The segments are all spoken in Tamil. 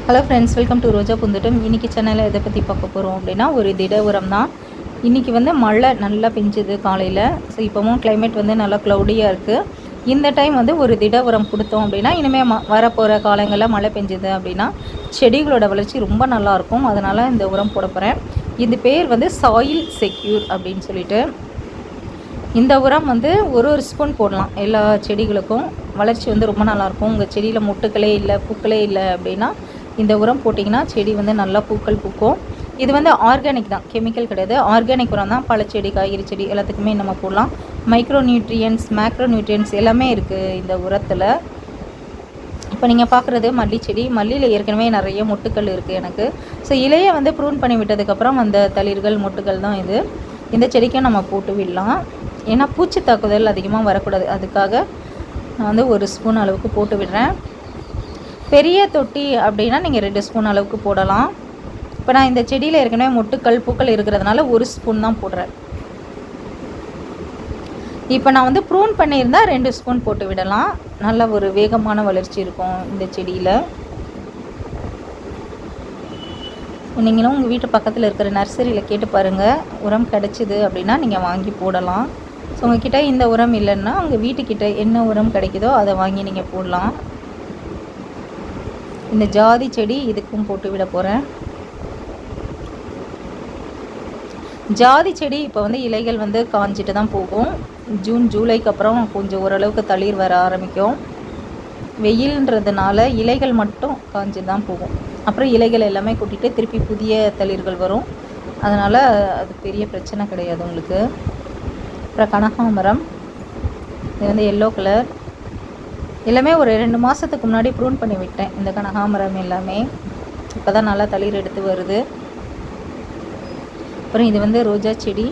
ஹலோ ஃப்ரெண்ட்ஸ், வெல்கம் டு ரோஜா பூந்தோட்டம். இன்றைக்கி சேனலில் எதை பற்றி பார்க்க போகிறோம் அப்படின்னா, ஒரு திட உரம் தான். இன்றைக்கி வந்து மழை நல்லா பெஞ்சுது காலையில். ஸோ இப்போவும் கிளைமேட் வந்து நல்லா க்ளவுடியாக இருக்குது. இந்த டைம் வந்து ஒரு திட உரம் கொடுத்தோம் அப்படின்னா, இனிமேல் வரப்போகிற காலங்களில் மழை பெஞ்சுது அப்படின்னா செடிகளோட வளர்ச்சி ரொம்ப நல்லாயிருக்கும். அதனால் இந்த உரம் போட போகிறேன். இது பேர் வந்து சாயில் செக்யூர் அப்படின்னு சொல்லிட்டு. இந்த உரம் வந்து ஒரு ஸ்பூன் போடலாம். எல்லா செடிகளுக்கும் வளர்ச்சி வந்து ரொம்ப நல்லாயிருக்கும். உங்கள் செடியில் மொட்டுக்களே இல்லை, பூக்களே இல்லை அப்படின்னா இந்த உரம் போட்டிங்கன்னா செடி வந்து நல்லா பூக்கள் பூக்கும். இது வந்து ஆர்கானிக் தான், கெமிக்கல் கிடையாது. ஆர்கானிக் உரம் தான். பழச்செடி, காய்கறி செடி எல்லாத்துக்குமே நம்ம போடலாம். மைக்ரோ நியூட்ரியன்ஸ், மேக்ரோ நியூட்ரியன்ஸ் எல்லாமே இருக்குது இந்த உரத்தில். இப்போ நீங்கள் பார்க்குறது மல்லி செடி. மல்லியில் ஏற்கனவே நிறைய மொட்டுக்கள் இருக்குது எனக்கு. ஸோ இலையை வந்து ப்ரூன் பண்ணி விட்டதுக்கப்புறம் அந்த தளிர்கள் மொட்டுக்கள் தான் இது. இந்த செடிக்கும் நம்ம போட்டு விடலாம். ஏன்னா பூச்சி தாக்குதல் அதிகமாக வரக்கூடாது. அதுக்காக நான் வந்து ஒரு ஸ்பூன் அளவுக்கு போட்டு விடுறேன். பெரிய தொட்டி அப்படின்னா நீங்கள் 2 ஸ்பூன் அளவுக்கு போடலாம். இப்போ நான் இந்த செடியில் ஏற்கனவே மொட்டுக்கள் பூக்கள் இருக்கிறதுனால ஒரு ஸ்பூன் தான் போடுறேன். இப்போ நான் வந்து ப்ரூன் பண்ணியிருந்தால் 2 ஸ்பூன் போட்டு விடலாம். நல்ல ஒரு வேகமான வளர்ச்சி இருக்கும் இந்த செடியில். நீங்களும் உங்கள் வீட்டு பக்கத்தில் இருக்கிற நர்சரியில் கேட்டு பாருங்கள். உரம் கிடச்சிது அப்படின்னா நீங்கள் வாங்கி போடலாம். ஸோ உங்கள்கிட்ட இந்த உரம் இல்லைன்னா உங்கள் வீட்டுக்கிட்ட என்ன உரம் கிடைக்குதோ அதை வாங்கி நீங்கள் போடலாம். இந்த ஜாதி செடி இதுக்கும் போட்டு விட போகிறேன். ஜாதி செடி இப்போ வந்து இலைகள் வந்து காஞ்சிட்டு தான் போகும். ஜூன் ஜூலைக்கு அப்புறம் கொஞ்சம் ஓரளவுக்கு தளிர் வர ஆரம்பிக்கும். வெயில்ன்றதுனால இலைகள் மட்டும் காஞ்சி தான் போகும். அப்புறம் இலைகள் எல்லாமே கூட்டிகிட்டு திருப்பி புதிய தளிர்கள் வரும். அதனால் அது பெரிய பிரச்சனை கிடையாது உங்களுக்கு. அப்புறம் கனகாமரம், இது வந்து எல்லோ கலர். எல்லாமே ஒரு 2 மாதத்துக்கு முன்னாடி ப்ரூன் பண்ணி விட்டேன். இந்த கனகாமரம் எல்லாமே இப்போ தான் நல்லா தளிர் எடுத்து வருது. அப்புறம் இது வந்து ரோஜா செடி.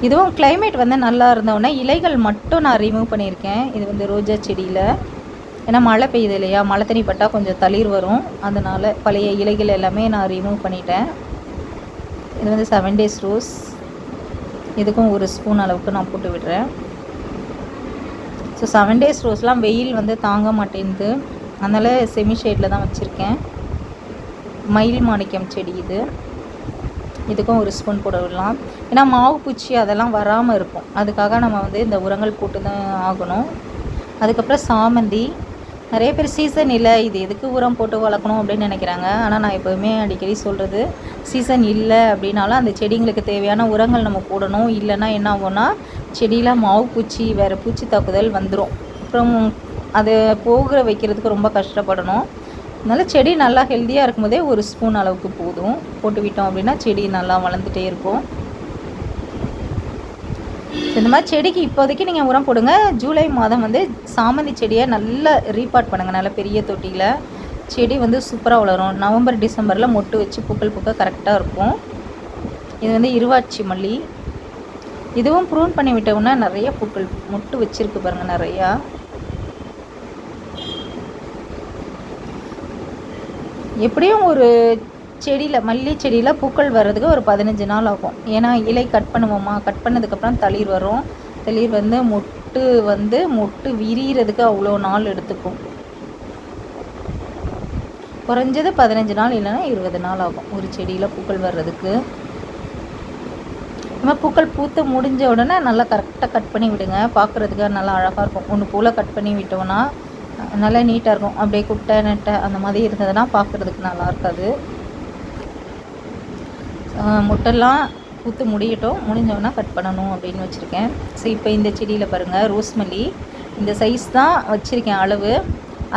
இதுவும் கிளைமேட் வந்து நல்லா இருந்தோடனே இலைகள் மட்டும் நான் ரிமூவ் பண்ணியிருக்கேன். இது வந்து ரோஜா செடியில். ஏன்னா மழை பெய்யுது இல்லையா, மழை தண்ணி பட்டால் கொஞ்சம் தளிர் வரும். அதனால் பழைய இலைகள் எல்லாமே நான் ரிமூவ் பண்ணிட்டேன். இது வந்து 7 days ரோஸ். இதுக்கும் ஒரு ஸ்பூன் அளவுக்கு நான் போட்டு விடுறேன். ஸோ 7 days ரோஸ்லாம் வெயில் வந்து தாங்க மாட்டேங்குது. அதனால் செமி ஷேடில் தான் வச்சுருக்கேன். மயில் மாணிக்கம் செடி இது. இதுக்கும் ஒரு ஸ்பூன் போட விடலாம். ஏன்னா மாவு பூச்சி அதெல்லாம் வராமல் இருக்கும். அதுக்காக நம்ம வந்து இந்த உரங்கள் போட்டு தான் ஆகணும். அதுக்கப்புறம் சாமந்தி. நிறைய பேர் சீசன் இல்லை, இது எதுக்கு உரம் போட்டு வளர்க்கணும் அப்படின்னு நினைக்கிறாங்க. ஆனால் நான் எப்போவுமே அடிக்கடி சொல்கிறது, சீசன் இல்லை அப்படின்னாலும் அந்த செடிங்களுக்கு தேவையான உரங்கள் நம்ம போடணும். இல்லைன்னா என்ன ஆகும்னா செடியில் மாவு பூச்சி, வேறு பூச்சி தாக்குதல் வந்துடும். அப்புறம் அதை போகிற வைக்கிறதுக்கு ரொம்ப கஷ்டப்படணும். அதனால் செடி நல்லா ஹெல்த்தியாக இருக்கும்போதே ஒரு ஸ்பூன் அளவுக்கு போதும். போட்டு விட்டோம் அப்படின்னா செடி நல்லா வளர்ந்துட்டே இருக்கும். இந்த மாதிரி செடிக்கு இப்போதைக்கு நீங்கள் உரம் போடுங்க. ஜூலை மாதம் வந்து சாமந்தி செடியை நல்லா ரீபாட் பண்ணுங்கள். நல்ல பெரிய தொட்டியில் செடி வந்து சூப்பராக வளரும். நவம்பர் டிசம்பரில் மொட்டு வச்சு பூக்கள் பூக்க கரெக்டாக இருக்கும். இது வந்து இருவாட்சி மல்லி. இதுவும் ப்ரூன் பண்ணி விட்டோம்னா நிறைய பூக்கள் மொட்டு வச்சுருக்கு பாருங்கள் நிறையா. எப்படியும் ஒரு செடியில், மல்லி செடியில் பூக்கள் வர்றதுக்கு ஒரு 15 நாள் ஆகும். ஏன்னா இலை கட் பண்ணுவோமா, கட் பண்ணதுக்கப்புறம் தளிர் வரும். தளிர் வந்து மொட்டு விரிகிறதுக்கு அவ்வளோ நாள் எடுத்துக்கும். குறைஞ்சது 15 நாள் இல்லைன்னா 20 நாள் ஆகும் ஒரு செடியில் பூக்கள் வர்றதுக்கு. நம்ம பூக்கள் பூத்து முடிஞ்ச உடனே நல்லா கரெக்டாக கட் பண்ணி விடுங்க. பார்க்குறதுக்கு நல்லா அழகாக இருக்கும். ஒன்று போல் கட் பண்ணி விட்டோன்னா நல்லா நீட்டாக இருக்கும். அப்படியே குட்டை நெட்டை அந்த மாதிரி இருந்ததுன்னா பார்க்குறதுக்கு நல்லா இருக்காது. முட்டெல்லாம் பூத்து முடியட்டும், முடிஞ்சோன்னா கட் பண்ணணும் அப்படின்னு வச்சுருக்கேன். ஸோ இப்போ இந்த செடியில் பாருங்கள் ரோஸ் மல்லி. இந்த சைஸ் தான் வச்சுருக்கேன் அளவு.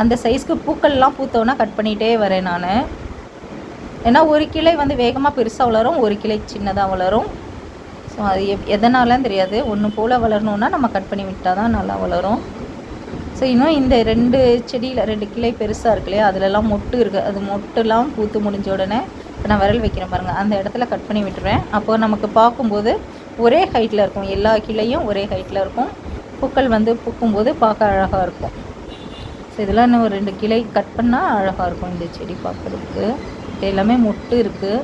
அந்த சைஸ்க்கு பூக்கள்லாம் பூத்தோன்னா கட் பண்ணிகிட்டே வரேன் நான். ஏன்னா ஒரு கிளை வந்து வேகமாக பெருசாக வளரும், ஒரு கிளை சின்னதாக வளரும். ஸோ அது எதனாலன்னு தெரியாது. ஒன்று போல் வளரணுன்னா நம்ம கட் பண்ணி விட்டால் தான் நல்லா வளரும். ஸோ இன்னும் இந்த 2 செடியில் 2 கிளை பெருசாக இருக்கு இல்லையா, அதிலெல்லாம் மொட்டு இருக்குது. அது மொட்டுலாம் பூத்து முடிஞ்ச உடனே இப்போ நான் விரல் வைக்கிறேன் பாருங்கள், அந்த இடத்துல கட் பண்ணி விட்டுருவேன். அப்போது நமக்கு பார்க்கும்போது ஒரே ஹைட்டில் இருக்கும். எல்லா கிளையும் ஒரே ஹைட்டில் இருக்கும். பூக்கள் வந்து பூக்கும்போது பார்க்க அழகாக இருக்கும். ஸோ இதெல்லாம் இன்னும் ஒரு 2 கிளை கட் பண்ணால் அழகாக இருக்கும் இந்த செடி பார்க்குறதுக்கு. இது எல்லாமே மொட்டு இருக்குது.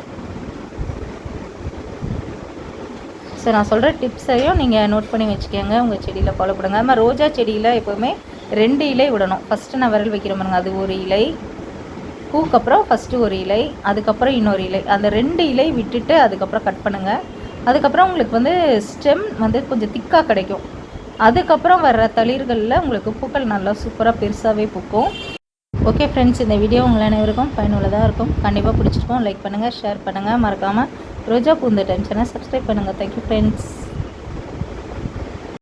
ஸோ நான் சொல்கிற டிப்ஸையும் நீங்கள் நோட் பண்ணி வச்சுக்கோங்க. உங்கள் செடியில் ஃபாலோ பண்ணுங்கள். அது மாதிரி ரோஜா செடியில் எப்போவுமே 2 இலை விடணும். ஃபஸ்ட்டு நான் விரல் வைக்கிற பாருங்க, அது ஒரு இலை. பூக்கு அப்புறம் ஃபஸ்ட்டு ஒரு இலை, அதுக்கப்புறம் இன்னொரு இலை, அந்த 2 இலை விட்டுட்டு அதுக்கப்புறம் கட் பண்ணுங்கள். அதுக்கப்புறம் உங்களுக்கு வந்து ஸ்டெம் வந்து கொஞ்சம் திக்காக கிடைக்கும். அதுக்கப்புறம் வர்ற தளிர்களில் உங்களுக்கு பூக்கள் நல்லா சூப்பராக பெருசாகவே பூக்கும். ஓகே ஃப்ரெண்ட்ஸ், இந்த வீடியோ உங்கள் அனைவருக்கும் பயனுள்ளதாக இருக்கும். கண்டிப்பாக பிடிச்சிருக்கோம். லைக் பண்ணுங்கள், ஷேர் பண்ணுங்கள். மறக்காமல் ரோஜா பூ இந்த டைம் சேனல் சப்ஸ்கிரைப் பண்ணுங்கள். Thank you friends.